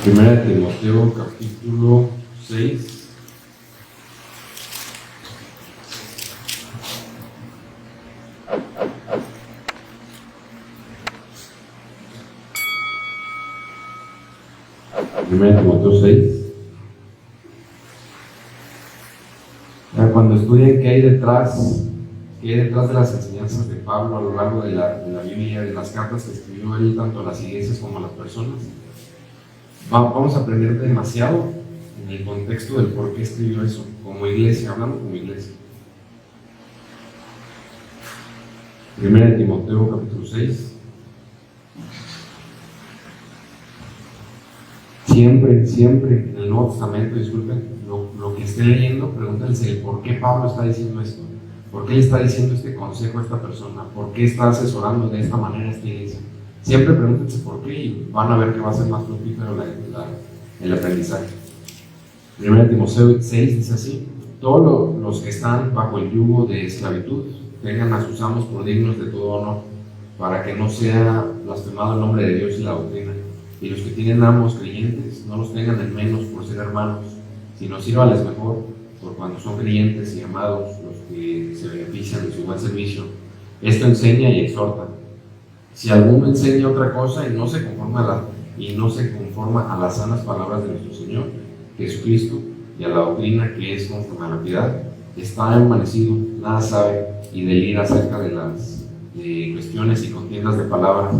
Primera de Timoteo, capítulo 6. Primera de Timoteo 6. Cuando estudien qué hay detrás de las enseñanzas de Pablo a lo largo de la Biblia, de las cartas que escribió él tanto a las iglesias como a las personas, vamos a aprender demasiado en el contexto del por qué escribió eso, como iglesia, hablando como iglesia. Primera de Timoteo, capítulo 6. Siempre en el Nuevo Testamento, disculpen, lo que estén leyendo, pregúntense por qué Pablo está diciendo esto, por qué le está diciendo este consejo a esta persona, por qué está asesorando de esta manera a esta iglesia. Siempre pregúntense por qué y van a ver que va a ser más fructífero el aprendizaje. Primera de Timoteo 6 dice así: todos los que están bajo el yugo de esclavitud tengan a sus amos por dignos de todo honor, para que no sea blasfemado el nombre de Dios y la doctrina. Y los que tienen amos creyentes no los tengan en menos por ser hermanos, sino sírvales mejor por cuando son creyentes y amados los que se benefician de su buen servicio. Esto enseña y exhorta. Si alguno enseña otra cosa y no se conforma a las sanas palabras de nuestro Señor Jesucristo y a la doctrina que es conforme a la piedad, está envanecido, nada sabe y delira acerca de las cuestiones y contiendas de palabras,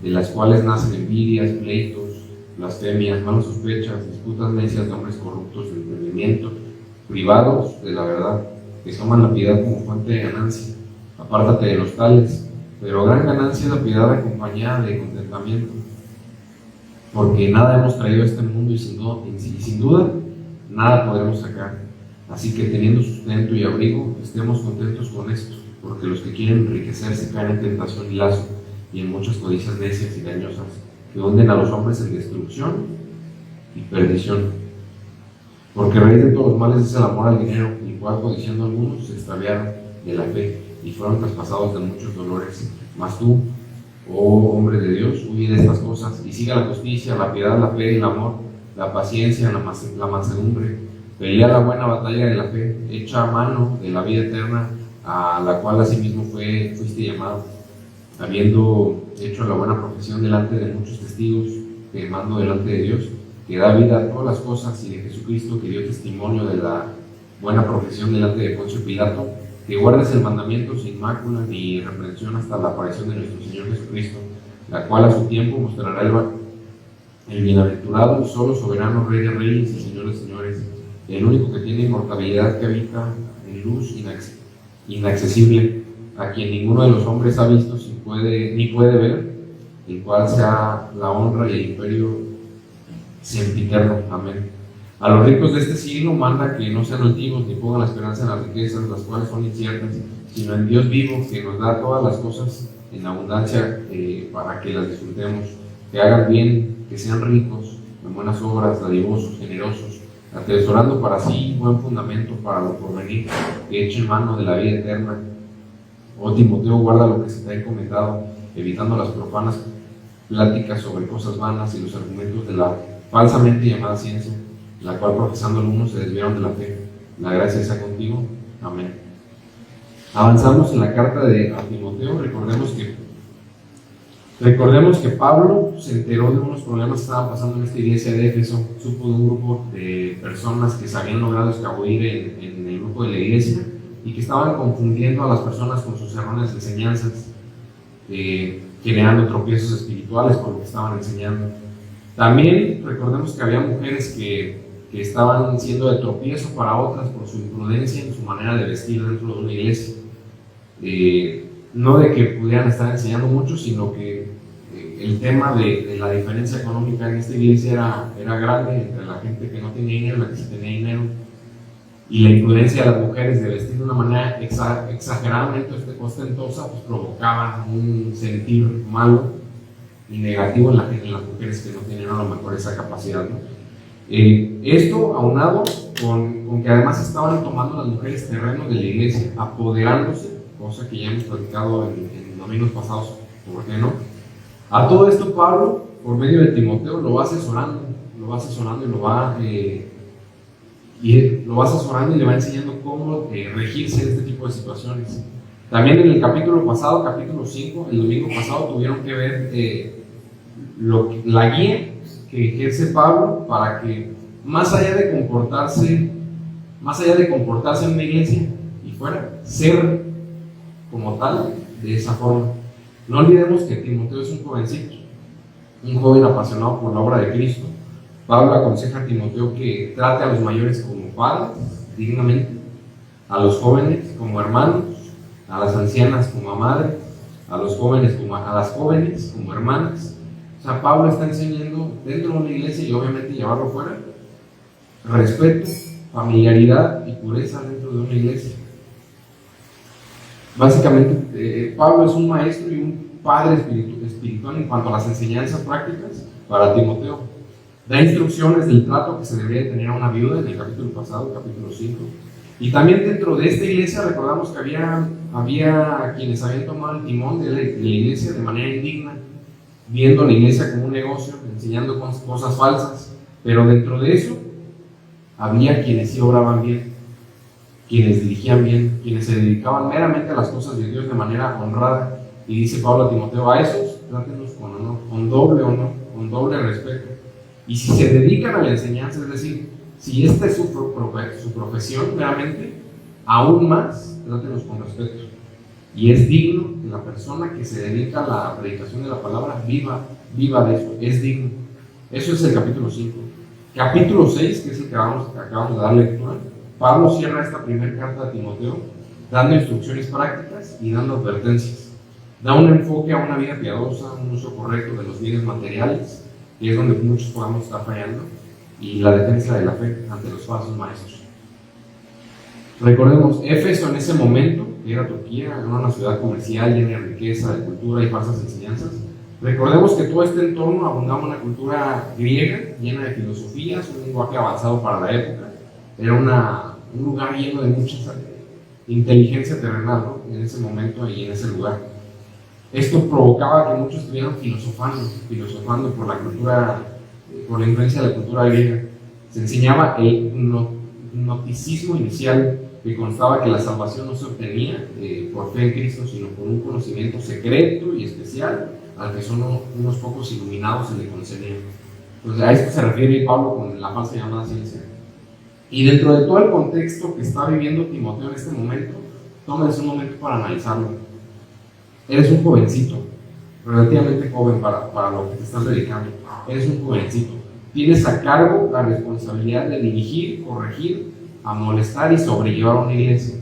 de las cuales nacen envidias, pleitos, blasfemias, malas sospechas, disputas necias de hombres corruptos de entendimiento, privados de la verdad, que toman la piedad como fuente de ganancia. Apártate de los tales, pero gran ganancia es la piedad acompañada de contentamiento, porque nada hemos traído a este mundo y sin duda nada podremos sacar. Así que teniendo sustento y abrigo, estemos contentos con esto, porque los que quieren enriquecerse caen en tentación y lazo, y en muchas codicias necias y dañosas, que hunden a los hombres en destrucción y perdición. Porque raíz de todos los males es el amor al dinero, el cual codiciando algunos se extraviaron de la fe y fueron traspasados de muchos dolores. Mas tú, oh hombre de Dios, huye de estas cosas y siga la justicia, la piedad, la fe, el amor, la paciencia, la mansedumbre. Pelea la buena batalla de la fe, echa mano de la vida eterna, a la cual asimismo fuiste llamado, habiendo hecho la buena profesión delante de muchos testigos, quemando delante de Dios, que da vida a todas las cosas, y de Jesucristo, que dio testimonio de la buena profesión delante de Poncio Pilato, que guardes el mandamiento sin mácula ni reprensión hasta la aparición de nuestro Señor Jesucristo, la cual a su tiempo mostrará el bienaventurado, solo soberano, Rey de reyes y Señor de señores, el único que tiene inmortalidad, que habita en luz inaccesible, a quien ninguno de los hombres ha visto ni puede ver, el cual sea la honra y el imperio sempiterno. Amén. A los ricos de este siglo manda que no sean altivos ni pongan la esperanza en las riquezas, las cuales son inciertas, sino en Dios vivo, que nos da todas las cosas en abundancia para que las disfrutemos, que hagan bien, que sean ricos en buenas obras, dadivosos, generosos, atesorando para sí buen fundamento para lo porvenir, que echen mano de la vida eterna. Oh Timoteo, guarda lo que se te ha encomendado, evitando las profanas pláticas sobre cosas vanas y los argumentos de la falsamente llamada ciencia, la cual profesando algunos se desviaron de la fe. La gracia sea contigo. Amén. Avanzamos en la carta a Timoteo. Recordemos que Pablo se enteró de unos problemas que estaban pasando en esta iglesia de Éfeso. Supo de un grupo de personas que se habían logrado escabullir en el grupo de la iglesia y que estaban confundiendo a las personas con sus erróneas enseñanzas, creando tropiezos espirituales por lo que estaban enseñando. También recordemos que había mujeres que estaban siendo de tropiezo para otras por su imprudencia en su manera de vestir dentro de una iglesia. No de que pudieran estar enseñando mucho, sino que el tema de la diferencia económica en esta iglesia era grande entre la gente que no tenía dinero y la que sí tenía dinero, y la imprudencia de las mujeres de vestir de una manera exageradamente ostentosa pues provocaba un sentir malo y negativo en las mujeres que no tenían a lo mejor esa capacidad, ¿no? Esto aunado con que además estaban tomando las mujeres terreno de la iglesia, apoderándose, cosa que ya hemos platicado en domingos pasados, ¿por qué no? A todo esto Pablo, por medio de Timoteo, lo va lo va asesorando y le va enseñando cómo regirse en este tipo de situaciones. También en el capítulo pasado, capítulo 5, el domingo pasado, tuvieron que ver la guía que ejerce Pablo para que, más allá de comportarse en una iglesia y fuera, ser como tal, de esa forma. No olvidemos que Timoteo es un jovencito, un joven apasionado por la obra de Cristo. Pablo aconseja a Timoteo que trate a los mayores como padres, dignamente, a los jóvenes como hermanos, a las ancianas como madres, a las jóvenes como hermanas. O sea, Pablo está enseñando dentro de una iglesia y obviamente llevarlo fuera, respeto, familiaridad y pureza dentro de una iglesia. Básicamente, Pablo es un maestro y un padre espiritual en cuanto a las enseñanzas prácticas para Timoteo. Da instrucciones del trato que se debería tener a una viuda en el capítulo pasado, capítulo 5. Y también dentro de esta iglesia recordamos que había quienes habían tomado el timón de la iglesia de manera indigna, viendo la iglesia como un negocio, enseñando cosas falsas. Pero dentro de eso había quienes sí obraban bien, quienes dirigían bien, quienes se dedicaban meramente a las cosas de Dios de manera honrada. Y dice Pablo a Timoteo: a esos trátenos con honor, con doble honor, con doble respeto. Y si se dedican a la enseñanza, es decir, si esta es su profesión meramente, aún más, trátenos con respeto. Y es digno que la persona que se dedica a la predicación de la palabra viva de eso, es digno. Eso es el capítulo 5. Capítulo 6, que es el que acabamos de dar lectura, Pablo cierra esta primera carta a Timoteo dando instrucciones prácticas y dando advertencias. Da un enfoque a una vida piadosa, un uso correcto de los bienes materiales, que es donde muchos podamos estar fallando, y la defensa de la fe ante los falsos maestros. Recordemos, Éfeso en ese momento, que era Turquía, era una ciudad comercial llena de riqueza, de cultura y falsas enseñanzas. Recordemos que todo este entorno abundaba una cultura griega llena de filosofías, un lenguaje avanzado para la época. Era un lugar lleno de mucha inteligencia terrenal, ¿no? En ese momento y en ese lugar. Esto provocaba que muchos estuvieran filosofando por la cultura, por la influencia de la cultura griega. Se enseñaba el gnosticismo inicial, que constaba que la salvación no se obtenía por fe en Cristo, sino por un conocimiento secreto y especial al que solo unos pocos iluminados se le concedían. Entonces, a esto se refiere Pablo con la falsa llamada ciencia. Y dentro de todo el contexto que está viviendo Timoteo en este momento, tómense un momento para analizarlo. Eres un jovencito, relativamente joven para lo que te estás dedicando. Eres un jovencito. Tienes a cargo la responsabilidad de dirigir, corregir, amonestar y sobrellevar una iglesia.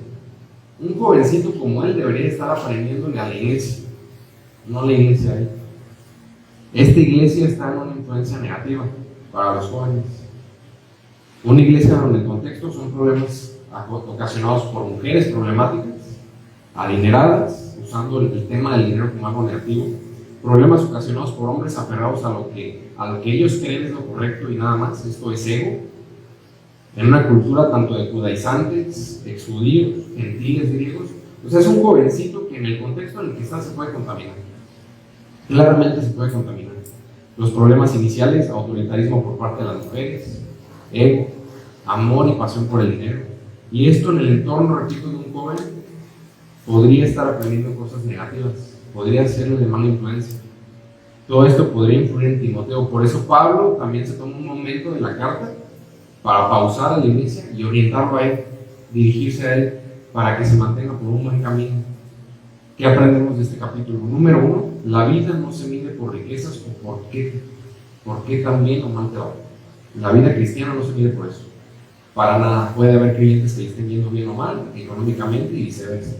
Un jovencito como él debería estar aprendiéndole a la iglesia, no la iglesia a él. Esta iglesia está en una influencia negativa para los jóvenes. Una iglesia donde el contexto son problemas ocasionados por mujeres problemáticas, adineradas, usando el tema del dinero como algo negativo, problemas ocasionados por hombres aferrados a lo que ellos creen es lo correcto y nada más. Esto es ego. En una cultura tanto de judaizantes, exjudíos, gentiles, griegos. O sea, es un jovencito que en el contexto en el que está se puede contaminar. Claramente se puede contaminar. Los problemas iniciales: autoritarismo por parte de las mujeres, ego, amor y pasión por el dinero. Y esto en el entorno, repito, de un joven podría estar aprendiendo cosas negativas, podría serle de mala influencia. Todo esto podría influir en Timoteo. Por eso Pablo también se toma un momento de la carta para pausar a la iglesia y orientarlo a él, dirigirse a él para que se mantenga por un buen camino. ¿Qué aprendemos de este capítulo? Número 1, la vida no se mide por riquezas o por qué tan bien o mal te va. La vida cristiana no se mide por eso. Para nada. Puede haber creyentes que estén yendo bien o mal, económicamente y viceversa.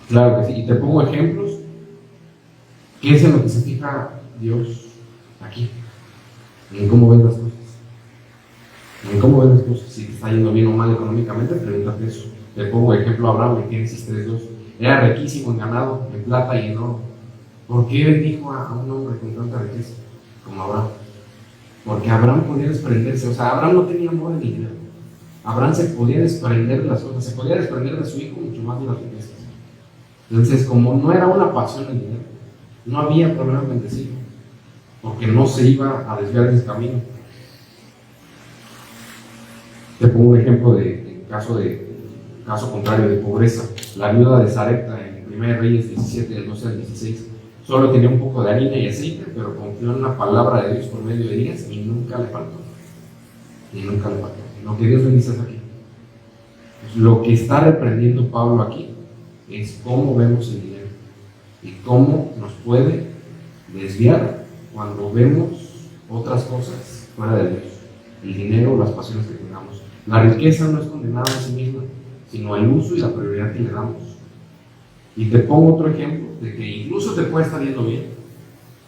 Claro que sí. Y te pongo ejemplos. ¿Qué es en lo que se fija Dios aquí? En cómo ven las cosas. En cómo ven las cosas. Si te está yendo bien o mal económicamente, pregúntate eso. Te pongo ejemplo a Abraham, en Génesis 3:2. Era riquísimo en ganado, en plata y en oro. ¿Por qué bendijo a un hombre con tanta riqueza como Abraham? Porque Abraham podía desprenderse. O sea, Abraham no tenía amor en el dinero. Abraham se podía desprender de las cosas, se podía desprender de su hijo mucho más de las riquezas. Entonces, como no era una pasión el dinero, no había problema en bendecirlo, porque no se iba a desviar de ese camino. Te pongo un ejemplo en caso contrario de pobreza. La viuda de Sarepta en 1 Reyes 17, del 12 al 16, solo tenía un poco de harina y aceite, pero confió en la palabra de Dios por medio de ellas y nunca le faltó. Lo que Dios bendice es aquí. Lo que está reprendiendo Pablo aquí es cómo vemos el dinero y cómo nos puede desviar cuando vemos otras cosas fuera de Dios. El dinero, las pasiones que tengamos. La riqueza no es condenada en sí misma, sino el uso y la prioridad que le damos. Y te pongo otro ejemplo de que incluso te puede estar yendo bien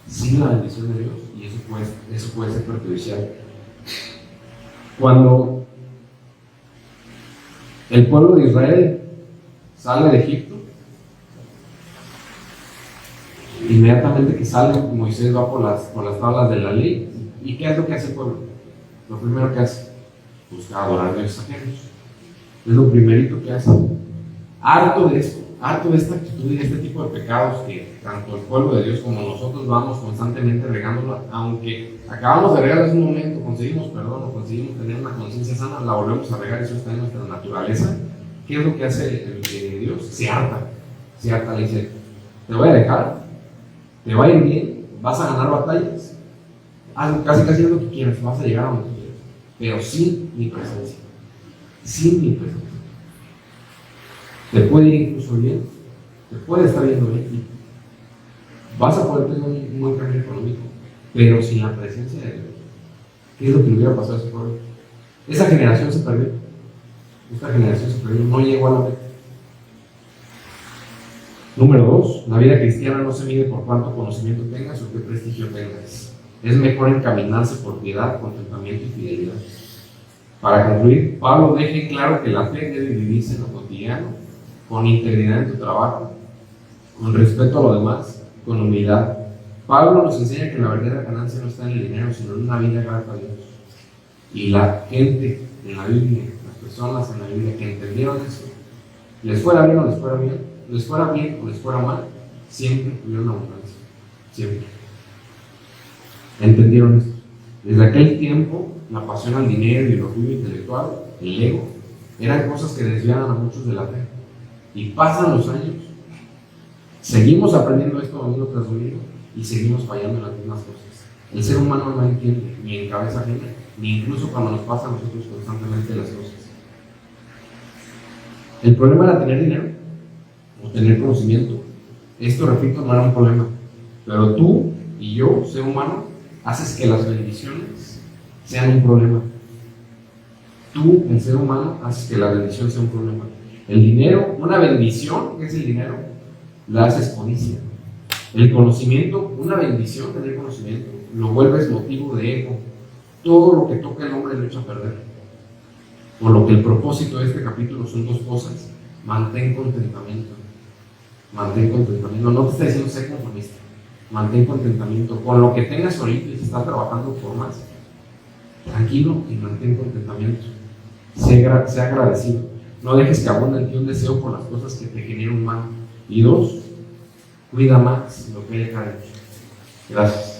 sin la bendición de Dios, y eso puede ser perjudicial. Cuando el pueblo de Israel sale de Egipto, inmediatamente que sale, Moisés va por las tablas de la ley. ¿Y qué es lo que hace el pueblo? Lo primero que hace, busca adorar a dioses ajenos. Es lo primerito que hace. Harto de esto, harto de esta actitud y de este tipo de pecados que tanto el pueblo de Dios como nosotros vamos constantemente regándola, aunque acabamos de regar hace un momento, conseguimos perdón o conseguimos tener una conciencia sana, la volvemos a regar, eso está en nuestra naturaleza. ¿Qué es lo que hace Dios? Se harta, le dice, te voy a dejar, te va a ir bien, vas a ganar batallas, haz casi lo que quieras, vas a llegar a donde quieras, pero sin mi presencia. Te puede ir incluso bien, te puede estar yendo bien, vas a poder tener un buen cambio económico, pero sin la presencia de Dios. ¿Qué es lo que le hubiera pasado a ese pueblo? Esa generación se perdió, no llegó a la meta. Número 2, la vida cristiana no se mide por cuánto conocimiento tengas o qué prestigio tengas. Es mejor encaminarse por piedad, contentamiento y fidelidad. Para concluir, Pablo deja claro que la fe debe vivirse en lo cotidiano, con integridad en tu trabajo, con respeto a lo demás, con humildad. Pablo nos enseña que la verdadera ganancia no está en el dinero, sino en una vida grata a Dios. Y la gente en la Biblia, las personas en la Biblia que entendieron eso, les fuera bien o les fuera mal, siempre tuvieron abundancia. Siempre. ¿Entendieron esto? Desde aquel tiempo, la pasión al dinero y el orgullo intelectual, el ego, eran cosas que desviaban a muchos de la fe. Y pasan los años, seguimos aprendiendo esto domingo tras domingo y seguimos fallando en las mismas cosas. El ser humano no entiende, ni en cabeza ajena, ni incluso cuando nos pasa a nosotros constantemente las cosas. El problema era tener dinero o tener conocimiento. Esto, repito, no era un problema. Pero tú y yo, ser humano, haces que las bendiciones sean un problema. Tú, el ser humano, haces que la bendición sea un problema. El dinero, una bendición, ¿qué es el dinero? La haces codicia. El conocimiento, una bendición, tener conocimiento, lo vuelves motivo de ego. Todo lo que toca el hombre lo echa a perder. Por lo que el propósito de este capítulo son dos cosas. Mantén contentamiento. No te está diciendo ser conformista. Mantén contentamiento con lo que tengas ahorita y si estás trabajando por más. Tranquilo y mantén contentamiento. Sea agradecido. No dejes que abunde en ti un deseo por las cosas que te generan mal. Y 2, cuida más lo que hay acá dentro. Gracias.